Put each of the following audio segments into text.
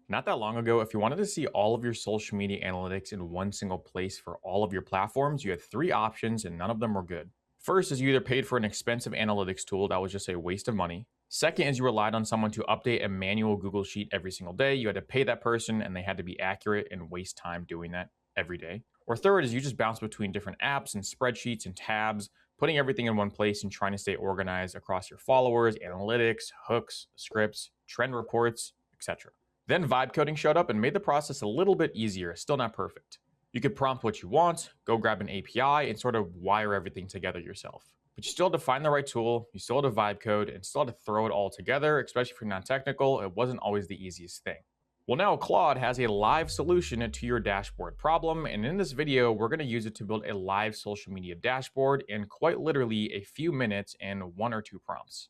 Not that long ago, if you wanted to see all of your social media analytics in one single place for all of your platforms, you had three options and none of them were good. First is you either paid for an expensive analytics tool that was just a waste of money. Second is you relied on someone to update a manual Google Sheet every single day. You had to pay that person and they had to be accurate and waste time doing that every day. Or third is you just bounce between different apps and spreadsheets and tabs, putting everything in one place and trying to stay organized across your followers, analytics, hooks, scripts, trend reports, etc. Then vibe coding showed up and made the process a little bit easier, still not perfect. You could prompt what you want, go grab an API, and sort of wire everything together yourself. But you still had to find the right tool, you still had to vibe code, and still had to throw it all together, especially if you're non technical. It wasn't always the easiest thing. Well, now Claude has a live solution to your dashboard problem, and in this video, we're going to use it to build a live social media dashboard in quite literally a few minutes and one or two prompts.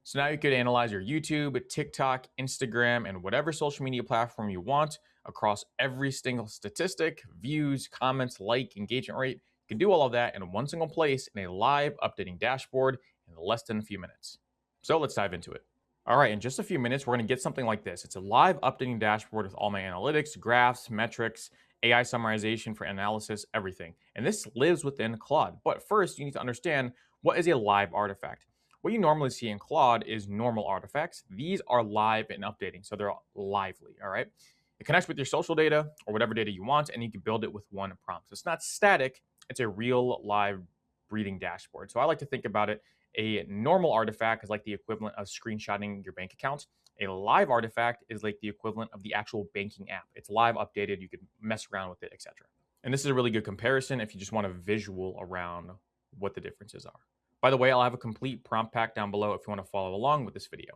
So now you could analyze your YouTube, TikTok, Instagram, and whatever social media platform you want across every single statistic, views, comments, like, engagement rate. You can do all of that in one single place in a live updating dashboard in less than a few minutes. So let's dive into it. All right, in just a few minutes, we're going to get something like this. It's a live updating dashboard with all my analytics, graphs, metrics, AI summarization for analysis, everything. And this lives within Claude. But first, you need to understand what is a live artifact. What you normally see in Claude is normal artifacts. These are live and updating, so they're lively, all right? It connects with your social data or whatever data you want, and you can build it with one prompt. So it's not static, it's a real live breathing dashboard. So I like to think about it, a normal artifact is like the equivalent of screenshotting your bank account. A live artifact is like the equivalent of the actual banking app. It's live updated, you can mess around with it, etc. And this is a really good comparison if you just want a visual around what the differences are. By the way, I'll have a complete prompt pack down below if you want to follow along with this video.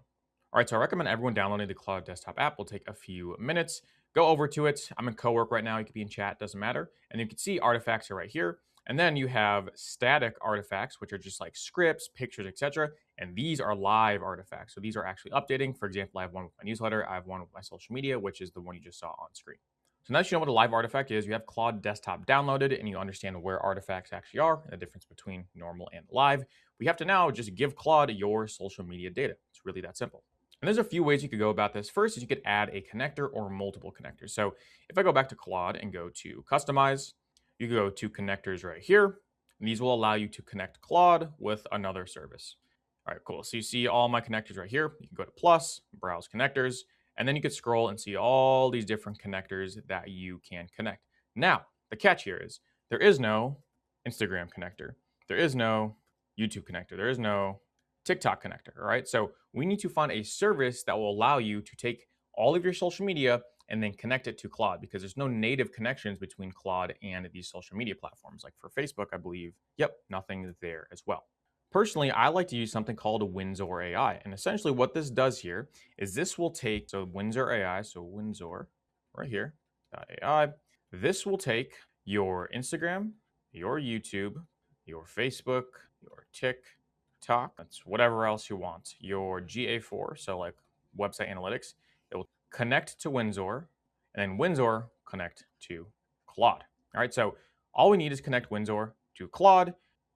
All right, so I recommend everyone downloading the Claude desktop app. Will take a few minutes. Go over to it. I'm in co-work right now. You could be in chat, doesn't matter. And you can see artifacts are right here. And then you have static artifacts, which are just like scripts, pictures, etc. And these are live artifacts. So these are actually updating. For example, I have one with my newsletter. I have one with my social media, which is the one you just saw on screen. So now that you know what a live artifact is, you have Claude Desktop downloaded and you understand where artifacts actually are and the difference between normal and live. We have to now just give Claude your social media data. It's really that simple. And there's a few ways you could go about this. First is you could add a connector or multiple connectors. So if I go back to Claude and go to Customize, you can go to Connectors right here. And these will allow you to connect Claude with another service. All right, cool. So you see all my connectors right here. You can go to Plus, Browse Connectors, and then you could scroll and see all these different connectors that you can connect. Now, the catch here is there is no Instagram connector. There is no YouTube connector. There is no TikTok connector. All right. So we need to find a service that will allow you to take all of your social media and then connect it to Claude because there's no native connections between Claude and these social media platforms. Like for Facebook, I believe, yep, nothing there as well. Personally, I like to use something called a Windsor AI. And essentially what this does here is this will take, so Windsor AI, so Windsor right here, AI, this will take your Instagram, your YouTube, your Facebook, your TikTok, that's whatever else you want, your GA4, so like website analytics, it will connect to Windsor, and then Windsor connect to Claude. All right, so all we need is connect Windsor to Claude,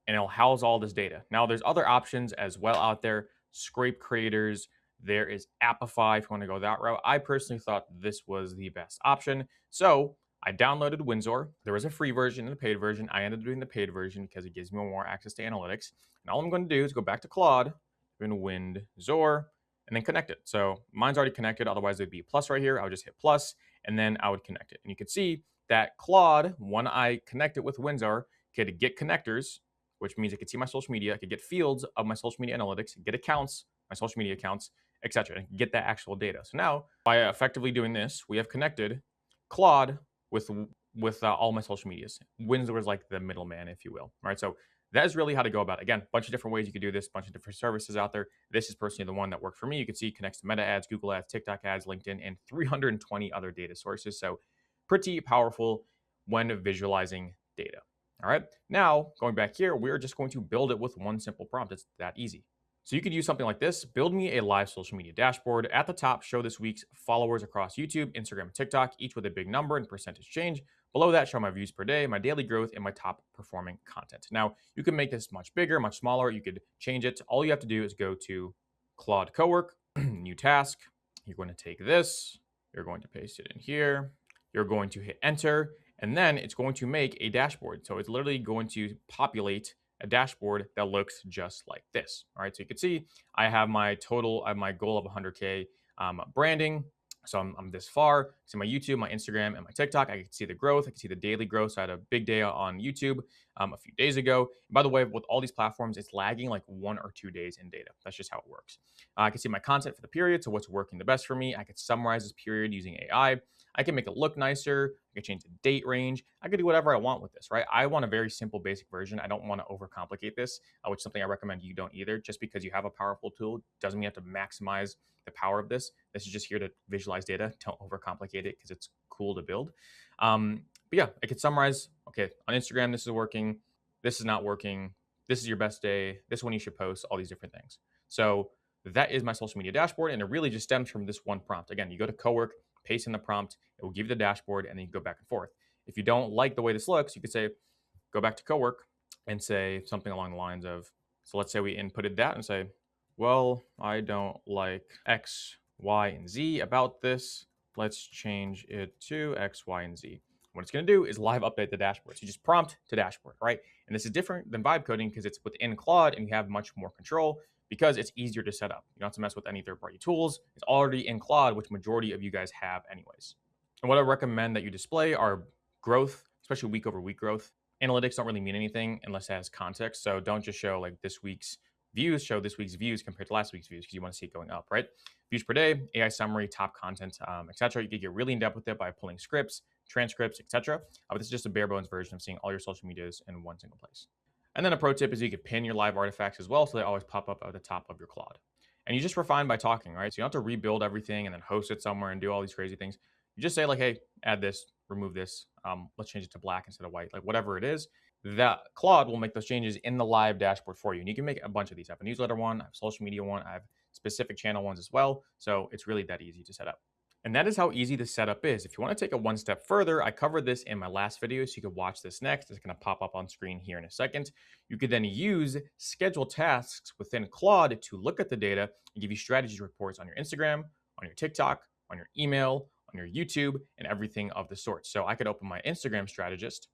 and it'll house all this data. Now, there's other options as well out there, scrape creators. There is Appify if you want to go that route. I personally thought this was the best option. So I downloaded Windsor. There was a free version and a paid version. I ended up doing the paid version because it gives me more access to analytics. And all I'm going to do is go back to Claude, in Windsor, and then connect it. So mine's already connected. Otherwise, it'd be plus right here. I would just hit plus, and then I would connect it. And you can see that Claude, when I connect it with Windsor, could get connectors, which means I could see my social media. I could get fields of my social media analytics, get accounts, my social media accounts, etc., and get that actual data. So now, by effectively doing this, we have connected Claude with all my social medias. Windsor is like the middleman, if you will. All right, so that is really how to go about it. Again, a bunch of different ways you could do this, a bunch of different services out there. This is personally the one that worked for me. You can see it connects to Meta ads, Google ads, TikTok ads, LinkedIn, and 320 other data sources. So pretty powerful when visualizing data. All right, now going back here, we're just going to build it with one simple prompt. It's that easy. So you could use something like this. Build me a live social media dashboard. At the top, show this week's followers across YouTube, Instagram, and TikTok, each with a big number and percentage change. Below that, show my views per day, my daily growth, and my top performing content. Now, you can make this much bigger, much smaller. You could change it. All you have to do is go to Claude Cowork, new task. You're going to take this. You're going to paste it in here. You're going to hit enter, and then it's going to make a dashboard. So it's literally going to populate a dashboard that looks just like this. All right, so you can see I have my total, I have my goal of 100K branding. So I'm this far. See my YouTube, my Instagram, and my TikTok. I can see the growth. I can see the daily growth. So I had a big day on YouTube a few days ago. And by the way, with all these platforms, it's lagging like 1 or 2 days in data. That's just how it works. I can see my content for the period. So what's working the best for me. I could summarize this period using AI. I can make it look nicer. I can change the date range. I can do whatever I want with this, right? I want a very simple, basic version. I don't want to overcomplicate this, which is something I recommend you don't either. Just because you have a powerful tool doesn't mean you have to maximize the power of this. This is just here to visualize data. Don't overcomplicate it because it's cool to build. But yeah, I could summarize. Okay, on Instagram, this is working. This is not working. This is your best day. This one you should post. All these different things. So that is my social media dashboard, and it really just stems from this one prompt. Again, you go to Cowork, paste in the prompt. It will give you the dashboard, and then you go back and forth. If you don't like the way this looks, you could say, go back to Cowork and say something along the lines of, so let's say we inputted that and say, well, I don't like X, Y, and Z about this. Let's change it to X, Y, and Z. What it's going to do is live update the dashboard. So you just prompt to dashboard, right? And this is different than vibe coding because it's within Claude and you have much more control because it's easier to set up. You don't have to mess with any third-party tools. It's already in Claude, which majority of you guys have anyways. And what I recommend that you display are growth, especially week over week growth. Analytics don't really mean anything unless it has context. So don't just show like this week's views, show this week's views compared to last week's views because you want to see it going up, right? Views per day, AI summary, top content, etc. You can get really in depth with it by pulling scripts, transcripts, etc. But this is just a bare bones version of seeing all your social medias in one single place. And then a pro tip is you can pin your live artifacts as well, so they always pop up at the top of your Claude. And you just refine by talking, right? So you don't have to rebuild everything and then host it somewhere and do all these crazy things. You just say like, hey, add this, remove this, let's change it to black instead of white, like whatever it is. That Claude will make those changes in the live dashboard for you. And you can make a bunch of these. I have a newsletter one, I have a social media one, I have specific channel ones as well. So it's really that easy to set up. And that is how easy the setup is. If you want to take it one step further, I covered this in my last video, so you can watch this next. It's going to pop up on screen here in a second. You could then use scheduled tasks within Claude to look at the data and give you strategy reports on your Instagram, on your TikTok, on your email, on your YouTube, and everything of the sort. So I could open my Instagram strategist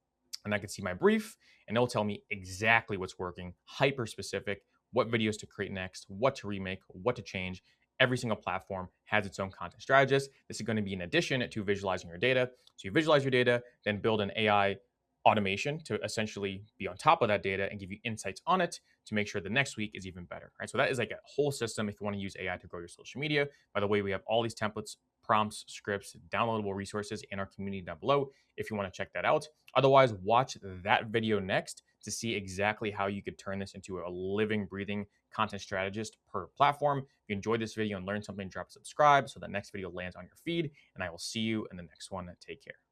and I could see my brief, and it'll tell me exactly what's working, hyper specific, what videos to create next, what to remake, what to change. Every single platform has its own content strategist. This is going to be in addition to visualizing your data. So you visualize your data, then build an AI automation to essentially be on top of that data and give you insights on it to make sure the next week is even better, right? So that is like a whole system if you want to use AI to grow your social media. By the way, we have all these templates, prompts, scripts, downloadable resources in our community down below if you want to check that out. Otherwise, watch that video next to see exactly how you could turn this into a living, breathing content strategist per platform. If you enjoyed this video and learned something, drop a subscribe so that next video lands on your feed, and I will see you in the next one. Take care.